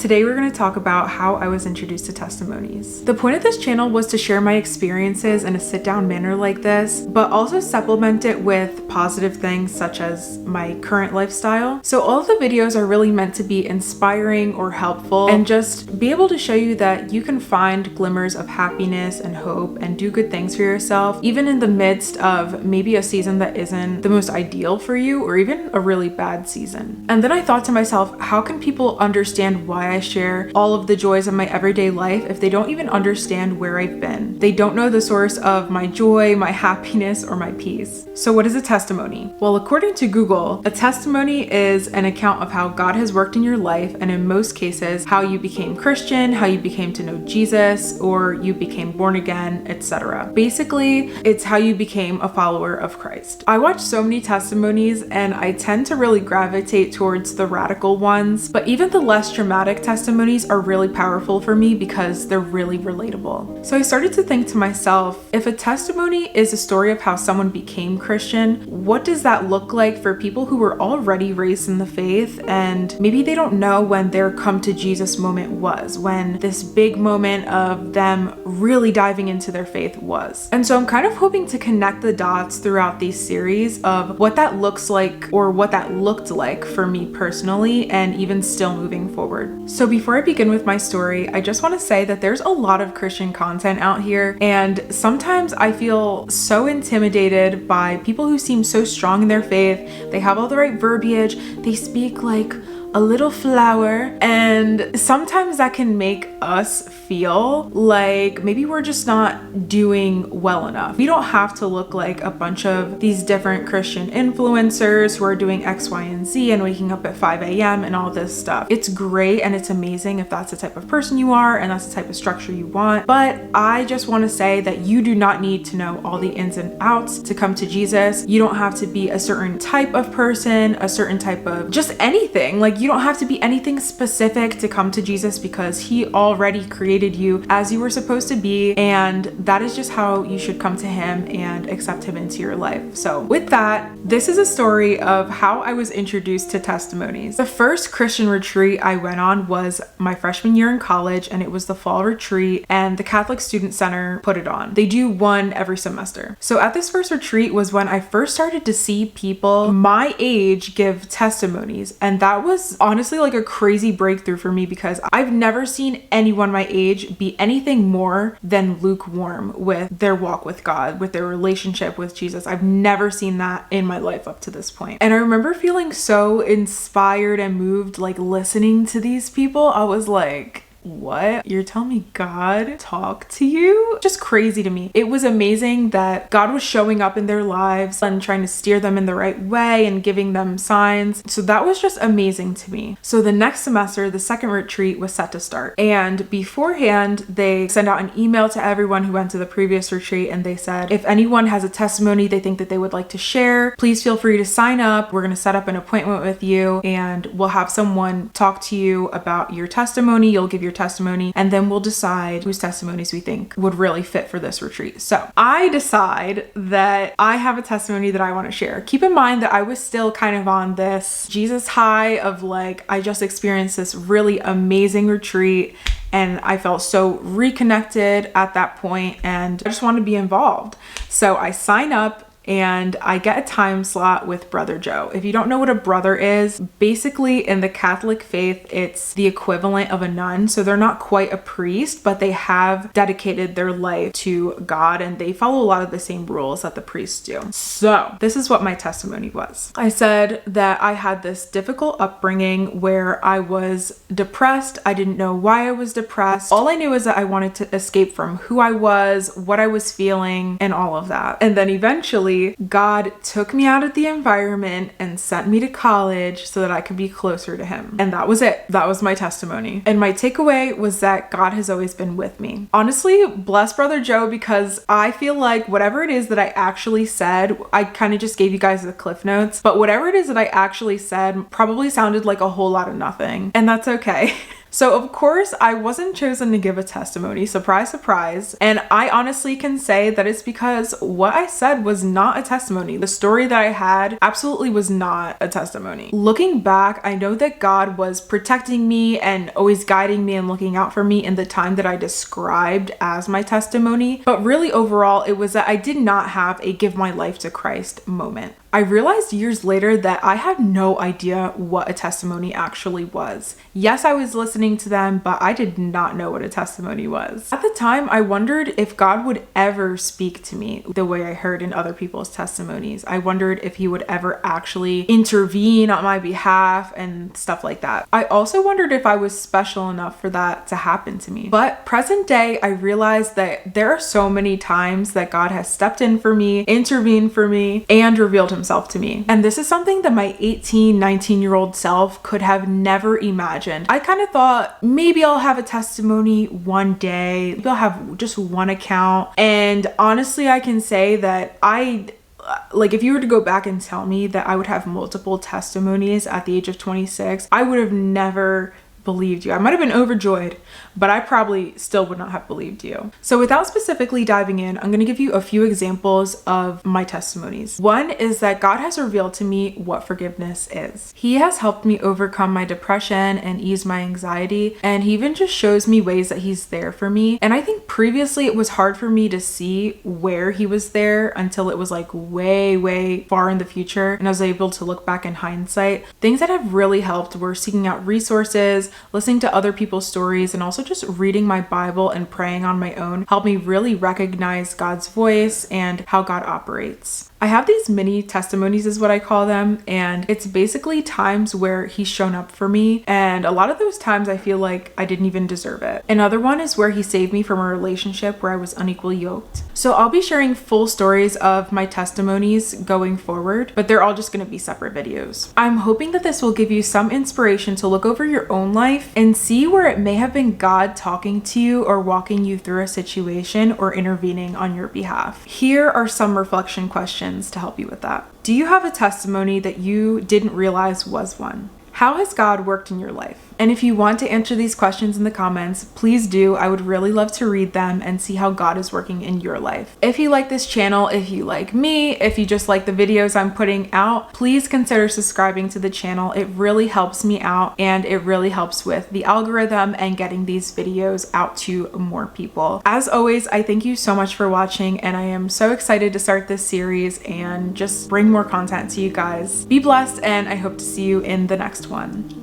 Today we're going to talk about how I was introduced to Testimonies. The point of this channel was to share my experiences in a sit-down manner like this, but also supplement it with positive things such as my current lifestyle. So all of the videos are really meant to be inspiring or helpful and just be able to show you that you can find glimmers of happiness and hope and do good things for yourself, even in the midst of maybe a season that isn't the most ideal for you or even a really bad season. And then I thought to myself, how can people understand why I share all of the joys of my everyday life if they don't even understand where I've been? They don't know the source of my joy, my happiness, or my peace. So what is a testimony? Well, according to Google, a testimony is an account of how God has worked in your life, and in most cases, how you became Christian, how you became to know Jesus, or you became born again, etc. Basically, it's how you became a follower of Christ. I watch so many testimonies and I tend to really gravitate towards the radical ones, but even the less dramatic testimonies are really powerful for me because they're really relatable. So I started to think to myself, if a testimony is a story of how someone became Christian, what does that look like for people who were already raised in the faith and maybe they don't know when their come to Jesus moment was, when this big moment of them really diving into their faith was. And so I'm kind of hoping to connect the dots throughout these series of what that looks like or what that looked like for me personally and even still moving forward. So before I begin with my story, I just want to say that there's a lot of Christian content out here, and sometimes I feel so intimidated by people who seem so strong in their faith. They have all the right verbiage, they speak like a little flower, and sometimes that can make us feel like maybe we're just not doing well enough. We don't have to look like a bunch of these different Christian influencers who are doing X, Y, and Z and waking up at 5 a.m. and all this stuff. It's great and it's amazing if that's the type of person you are and that's the type of structure you want, but I just want to say that you do not need to know all the ins and outs to come to Jesus. You don't have to be a certain type of person, a certain type of just anything. Like, you don't have to be anything specific to come to Jesus because he already created you as you were supposed to be, and that is just how you should come to him and accept him into your life. So with that, this is a story of how I was introduced to Testimonies. The first Christian retreat I went on was my freshman year in college, and it was the fall retreat, and the Catholic Student Center put it on. They do one every semester. So at this first retreat was when I first started to see people my age give testimonies, and that was honestly like a crazy breakthrough for me because I've never seen anyone my age be anything more than lukewarm with their walk with God, with their relationship with Jesus. I've never seen that in my life up to this point. And I remember feeling so inspired and moved, like listening to these people. I was like, what? You're telling me God talked to you? Just crazy to me. It was amazing that God was showing up in their lives and trying to steer them in the right way and giving them signs. So that was just amazing to me. So the next semester, the second retreat was set to start. And beforehand, they sent out an email to everyone who went to the previous retreat, and they said, if anyone has a testimony they think that they would like to share, please feel free to sign up. We're going to set up an appointment with you and we'll have someone talk to you about your testimony. You'll give your testimony, and then we'll decide whose testimonies we think would really fit for this retreat. So I decide that I have a testimony that I want to share. Keep in mind that I was still kind of on this Jesus high of like, I just experienced this really amazing retreat and I felt so reconnected at that point and I just want to be involved. So I sign up and I get a time slot with Brother Joe. If you don't know what a brother is, basically in the Catholic faith, it's the equivalent of a nun. So they're not quite a priest, but they have dedicated their life to God and they follow a lot of the same rules that the priests do. So this is what my testimony was. I said that I had this difficult upbringing where I was depressed. I didn't know why I was depressed. All I knew is that I wanted to escape from who I was, what I was feeling, and all of that. And then eventually God took me out of the environment and sent me to college so that I could be closer to him. And that was it. That was my testimony. And my takeaway was that God has always been with me. Honestly, bless Brother Joe, because I feel like whatever it is that I actually said, I kind of just gave you guys the cliff notes, but whatever it is that I actually said probably sounded like a whole lot of nothing. And that's okay. So of course I wasn't chosen to give a testimony, surprise, surprise. And I honestly can say that it's because what I said was not a testimony. The story that I had absolutely was not a testimony. Looking back, I know that God was protecting me and always guiding me and looking out for me in the time that I described as my testimony. But really overall, it was that I did not have a give my life to Christ moment. I realized years later that I had no idea what a testimony actually was. Yes, I was listening to them, but I did not know what a testimony was. At the time, I wondered if God would ever speak to me the way I heard in other people's testimonies. I wondered if he would ever actually intervene on my behalf and stuff like that. I also wondered if I was special enough for that to happen to me. But present day, I realized that there are so many times that God has stepped in for me, intervened for me, and revealed himself to me. And this is something that my 18, 19-year-old self could have never imagined. I kind of thought maybe I'll have a testimony one day. Maybe I'll have just one account. And honestly, I can say that if you were to go back and tell me that I would have multiple testimonies at the age of 26, I would have never believed you. I might have been overjoyed, but I probably still would not have believed you. So without specifically diving in, I'm going to give you a few examples of my testimonies. One is that God has revealed to me what forgiveness is. He has helped me overcome my depression and ease my anxiety, and he even just shows me ways that he's there for me. And I think previously it was hard for me to see where he was there until it was like way, way far in the future, and I was able to look back in hindsight. Things that have really helped were seeking out resources, listening to other people's stories, and also just reading my Bible and praying on my own helped me really recognize God's voice and how God operates. I have these mini testimonies is what I call them, and it's basically times where he's shown up for me, and a lot of those times I feel like I didn't even deserve it. Another one is where he saved me from a relationship where I was unequally yoked. So I'll be sharing full stories of my testimonies going forward, but they're all just going to be separate videos. I'm hoping that this will give you some inspiration to look over your own life and see where it may have been God talking to you or walking you through a situation or intervening on your behalf. Here are some reflection questions to help you with that. Do you have a testimony that you didn't realize was one? How has God worked in your life? And if you want to answer these questions in the comments, please do. I would really love to read them and see how God is working in your life. If you like this channel, if you like me, if you just like the videos I'm putting out, please consider subscribing to the channel. It really helps me out, and it really helps with the algorithm and getting these videos out to more people. As always, I thank you so much for watching, and I am so excited to start this series and just bring more content to you guys. Be blessed, and I hope to see you in the next one.